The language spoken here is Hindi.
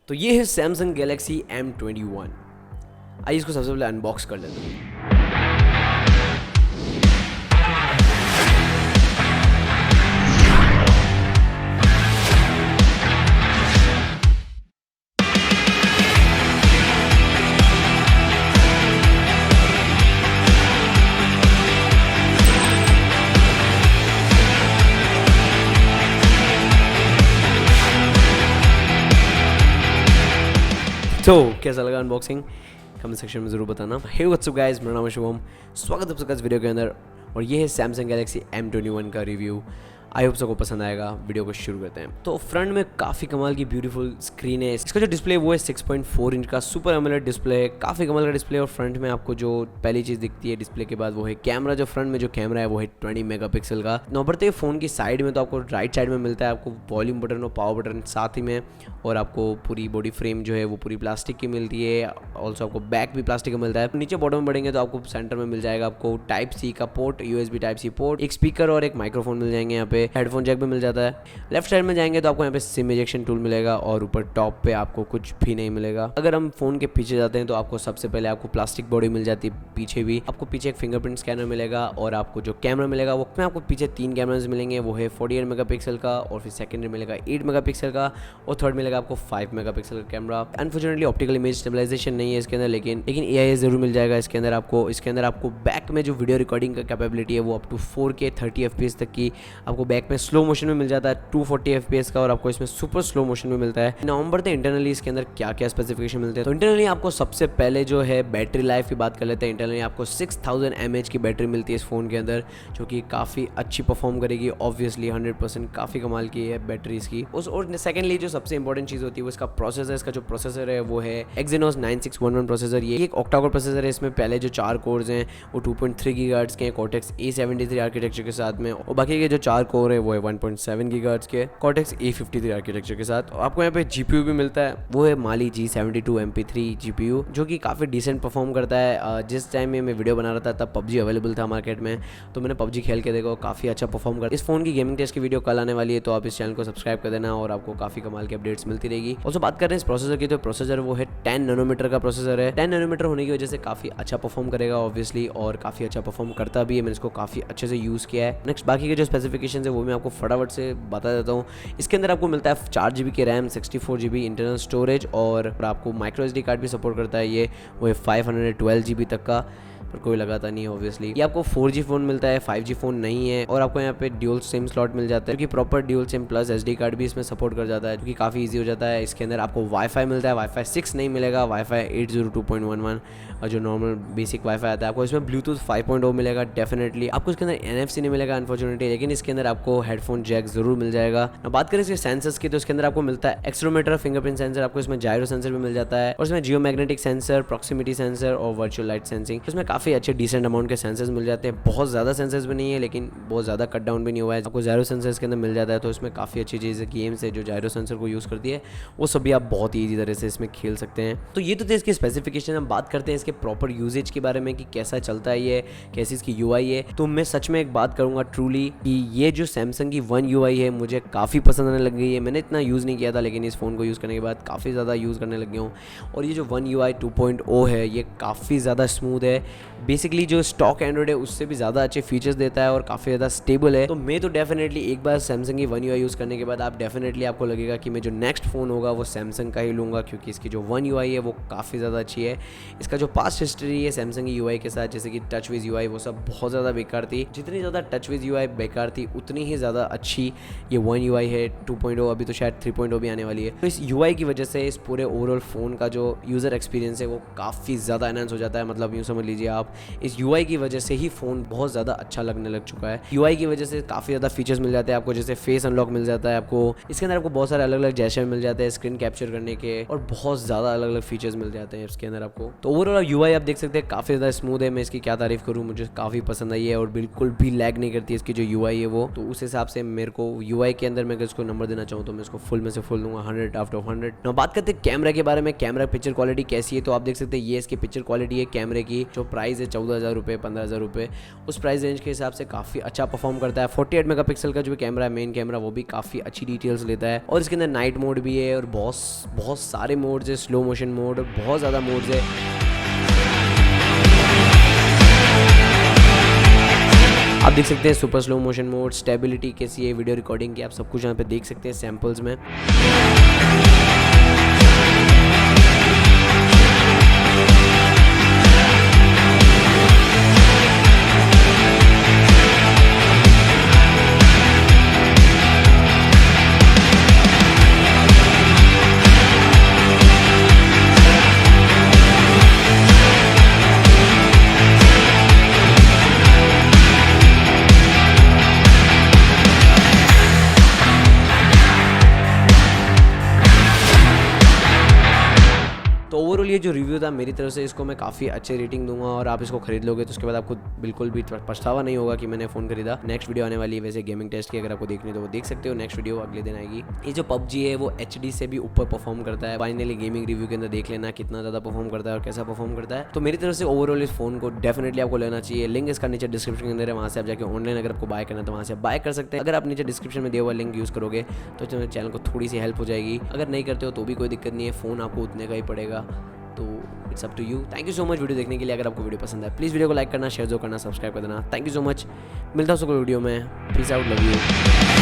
तो ये है सैमसंग गैलेक्सी M21। आइए इसको सबसे पहले अनबॉक्स कर लेते हैं। तो कैसा लगा अनबॉक्सिंग कमेंट सेक्शन में ज़रूर बताना। हे व्हाट्स अप गाइस, मेरा नाम है शुभम। स्वागत है आपका इस वीडियो के अंदर और ये है सैमसंग गैलेक्सी M21 का रिव्यू। आई होप सबको पसंद आएगा। वीडियो को शुरू करते हैं। तो फ्रंट में काफ़ी कमाल की ब्यूटीफुल स्क्रीन है। इसका जो डिस्प्ले वो है 6.4 इंच का सुपर एमोलेड डिस्प्ले है। काफ़ी कमाल का डिस्प्ले। और फ्रंट में आपको जो पहली चीज़ दिखती है डिस्प्ले के बाद वो है कैमरा। जो फ्रंट में जो कैमरा है वो है 20 मेगापिक्सल का। नौबरते फ़ोन की साइड में तो आपको राइट साइड में मिलता है आपको वॉल्यूम बटन और पावर बटन साथ ही में, और आपको पूरी बॉडी फ्रेम जो है वो पूरी प्लास्टिक की मिलती है। ऑल्सो आपको बैक भी प्लास्टिक का मिलता है। नीचे बॉटम में बढ़ेंगे तो आपको सेंटर में मिल जाएगा आपको टाइप सी का port, USB type C port, एक स्पीकर और एक माइक्रोफोन मिल जाएंगे। यहाँ पे हेडफोन जैक भी मिल जाता है। लेफ्ट साइड में जाएंगे तो आपको यहाँ पे सिम इजेक्शन टूल मिलेगा और ऊपर टॉप पे आपको कुछ भी नहीं मिलेगा। अगर हम फोन के पीछे जाते हैं तो आपको सबसे पहले आपको प्लास्टिक बॉडी मिल जाती है। पीछे भी आपको पीछे एक फिंगरप्रिंट स्कैनर मिलेगा और आपको जो कैमरा मिलेगा वो में आपको पीछे 3 कैमराज मिलेंगे। वो है 48 मेगापिक्सल का, और फिर सेकेंडरी मिलेगा 8 मेगापिक्सल का, और थर्ड मिलेगा आपको 5 मेगापिक्सल का camera. Unfortunately optical image stabilization नहीं है इसके अंदर, लेकिन AI जरूर मिल जाएगा इसके अंदर आपको। इसके अंदर आपको बैक में जो वीडियो रिकॉर्डिंग का कैपेबिलिटी है वो अप टू 4K 30 FPS तक की आपको बैक में स्लो मोशन में मिल जाता है, 240 FPS का, और आपको इसमें सुपर स्लो मोशन में मिलता है। नवंबर तक इंटरनली इसके अंदर क्या क्या स्पेसिफिकेशन मिलते हैं। तो इंटरनली आपको सबसे पहले जो है बैटरी लाइफ की बात कर लेते हैं। इंटरनली आपको 6000 mAh की बैटरी मिलती है इस फोन के अंदर, जो कि काफ़ी अच्छी परफॉर्म करेगी। ऑब्वियसली 100% काफ़ी कमाल की है बैटरी इसकी। और सेकेंडली जो सबसे इंपॉर्टेंट चीज़ होती है वो इसका प्रोसेसर। इसका जो प्रोसेसर है वो है Exynos 9611 प्रोसेसर। ये एक ऑक्टा कोर प्रोसेसर है। इसमें पहले जो 4 कोर्स हैं वो 2.3 गीगाहर्ट्ज़ के हैं Cortex A73 आर्किटेक्चर के साथ में, और बाकी के जो 4 कोर है वो है 1.7 गीगाहर्ट्ज़ के Cortex A53 आर्किटेक्चर के साथ। आपको यहाँ पे GPU भी मिलता है, वो है Mali G72 MP3 GPU, जो कि काफ़ी डिसेंट परफॉर्म करता है। जिस टाइम में मैं वीडियो बना रहा था तब PUBG अवेलेबल था मार्केट में, तो मैंने PUBG खेल के देखो, काफ़ी अच्छा परफॉर्म करता है। इस फोन की गेमिंग टेस्ट की वीडियो कल आने वाली है, तो आप इस चैनल को सब्सक्राइब कर देना और आपको काफ़ी कमाल की अपडेट्स मिलती रहेगी। और बात कर रहे हैं इस प्रोसेसर की, तो प्रोसेसर वो है 10 नैनोमीटर का प्रोसेसर है। 10 नैनोमीटर होने की वजह से काफ़ी अच्छा परफॉर्म करेगा ऑब्वियसली, और काफ़ी अच्छा परफॉर्म करता भी है। मैंने इसको काफ़ी अच्छे से यूज़ किया है। नेक्स्ट बाकी के जो स्पेसिफिकेशन है वो मैं आपको फटाफट से बता देता हूँ। इसके अंदर आपको मिलता है 4GB की रैम, 64GB इंटरनल स्टोरेज, और आपको माइक्रो SD कार्ड भी सपोर्ट करता है। ये वो है 512GB तक का, पर कोई लगाता नहीं है ऑब्वियसली। ये आपको 4G फोन मिलता है, 5G फोन नहीं है। और आपको यहाँ पे ड्यूल सिम स्लॉट मिल जाता है, क्योंकि proper dual SIM plus SD card भी इसमें सपोर्ट कर जाता है, क्योंकि काफ़ी इजी हो जाता है। इसके अंदर आपको वाईफाई मिलता है, वाईफाई 6 नहीं मिलेगा, वाईफाई 802.11 और जो नॉर्मल बेसिक वाईफाई आता है। आपको इसमें ब्लूटूथ 5.0 मिलेगा डेफिनेटली। आपको इसके अंदर NFC नहीं मिलेगा अनफॉर्चुनेटली, लेकिन इसके अंदर आपको हेडफोन जैक जरूर मिल जाएगा। बात करें इसके सेंसर्स की, तो इसके अंदर आपको मिलता है एक्सेलेरोमीटर, फिंगरप्रिंट सेंसर, आपको इसमें जायरो सेंसर भी मिल जाता है, और इसमें जियोमैग्नेटिक सेंसर, प्रॉक्सिमिटी सेंसर और वर्चुअल लाइट सेंसिंग। इसमें काफ़ी अच्छे डिसेंट अमाउंट के सेंसर्स मिल जाते हैं। बहुत ज़्यादा सेंसर्स भी नहीं है, लेकिन बहुत ज़्यादा कट डाउन भी नहीं हुआ है। आपको जायरो सेंसर इसके अंदर मिल जाता है, तो इसमें काफ़ी अच्छी चीज़ है। गेम्स है जो जायरो सेंसर को यूज़ करती है, वो सभी आप बहुत ही ईजी तरह से इसमें खेल सकते हैं। तो ये तो थे इसके स्पेसिफिकेशन। हम बात करते हैं इसके प्रॉपर यूजेज के बारे में कि कैसा चलता है ये, कैसी इसकी UI है। तो मैं सच में एक बात करूँगा ट्रूली कि ये जो सैमसंग की One UI है मुझे काफ़ी पसंद आने लग गई है। मैंने इतना यूज़ नहीं किया था, लेकिन इस फ़ोन को यूज़ करने के बाद काफ़ी ज़्यादा यूज़ करने लग गया हूँ। और ये जो One UI 2.0 है ये काफ़ी ज़्यादा स्मूथ है। बेसिकली जो स्टॉक एंड्रॉइड है उससे भी ज़्यादा अच्छे फीचर्स देता है और काफ़ी ज़्यादा स्टेबल है। तो मैं तो डेफिनेटली एक बार सैमसंग की One UI यूज़ करने के बाद आप डेफिनेटली आपको लगेगा कि मैं जो नेक्स्ट फ़ोन होगा वो सैमसंग का ही लूँगा, क्योंकि इसकी जो One UI है वो काफ़ी ज़्यादा अच्छी है। इसका जो पास्ट हिस्ट्री है सैमसंग की UI के साथ, जैसे कि टच विज UI, वो सब बहुत ज़्यादा बेकार थी। जितनी ज़्यादा टच विज UI बेकार थी उतनी ही ज़्यादा अच्छी ये One UI है 2.0। अभी तो शायद 3.0 भी आने वाली है। तो इस UI की वजह से इस पूरे ओवरऑल फ़ोन का जो यूज़र एक्सपीरियंस है वो काफ़ी ज़्यादा एनहांस हो जाता है। मतलब यूँ समझ लीजिए आप, इस UI की वजह से ही फ़ोन बहुत ज़्यादा अच्छा लगने लग चुका है। UI की वजह से काफ़ी ज़्यादा फीचर्स मिल जाते हैं आपको, जैसे फेस अनलॉक मिल जाता है आपको। इसके अंदर आपको बहुत सारे अलग अलग जेस्चर मिल जाते हैं स्क्रीन कैप्चर करने के, और बहुत ज़्यादा अलग अलग फीचर्स मिल जाते हैं इसके अंदर आपको। तो ओवरऑल UI आप देख सकते हैं काफ़ी ज़्यादा स्मूथ है। मैं इसकी क्या तारीफ़ करूँ, मुझे काफ़ी पसंद आई है और बिल्कुल भी लैग नहीं करती इसकी जो UI है वो। तो उस हिसाब से मेरे को UI के अंदर मैं अगर इसको नंबर देना चाहूँ तो मैं इसको फुल में से फुल दूंगा 100 आउट ऑफ 100। ना बात करते हैं कैमरा के बारे में, कैमरा पिक्चर क्वालिटी कैसी है, तो आप देख सकते हैं ये इसकी पिक्चर क्वालिटी है कैमरे की। जो प्राइस है 14,000 रुपये 15,000 रुपये, उस प्राइस रेंज के हिसाब से काफ़ी अच्छा परफॉर्म करता है। 48 मेगापिक्सल का जो कैमरा है मेन कैमरा, वो भी काफ़ी अच्छी डिटेल्स लेता है। और इसके अंदर नाइट मोड भी है और बहुत सारे मोड्स है, स्लो मोशन मोड, बहुत ज़्यादा मोड्स है। आप देख सकते हैं super slow motion mode, stability कैसी है, वीडियो रिकॉर्डिंग की, आप सब कुछ यहाँ पे देख सकते हैं सैम्पल्स में। तो ओवरऑल ये जो रिव्यू था मेरी तरफ से, इसको मैं काफ़ी अच्छे रेटिंग दूंगा और आप इसको खरीद लोगे तो उसके बाद आपको बिल्कुल भी पछतावा नहीं होगा कि मैंने फ़ोन खरीदा। नेक्स्ट वीडियो आने वाली है वैसे गेमिंग टेस्ट की, अगर आपको देखनी तो वो देख सकते हो। नेक्स्ट वीडियो अगले दिन आएगी। ये जो PUBG है वो HD से भी ऊपर परफॉर्म करता है। फाइनली गेमिंग रिव्यू के अंदर देख लेना कितना ज़्यादा परफॉर्म करता है और कैसा परफॉर्म करता है। तो मेरी तरफ से ओवरऑल इस फोन को डेफिनेटली आपको लेना चाहिए। लिंक इसका नीचे डिस्क्रिप्शन के अंदर है, वहाँ से आप जाकर ऑनलाइन अगर आपको बाय करना है तो वहाँ से बाय कर सकते हैं। अगर आप नीचे डिस्क्रिप्शन में दिया हुआ लिंक यूज़ करोगे तो चैनल को थोड़ी सी हेल्प हो जाएगी। अगर नहीं करते हो तो भी कोई दिक्कत नहीं है, फ़ोन आपको उतने का ही पड़ेगा। तो it's up to you. Thank you so much video देखने के लिए। अगर आपको वीडियो पसंद है प्लीज़ वीडियो को लाइक करना, शेयर जो करना, सब्सक्राइब कर देना। Thank you so much. मिलता हूँ वीडियो में। Peace out, love you.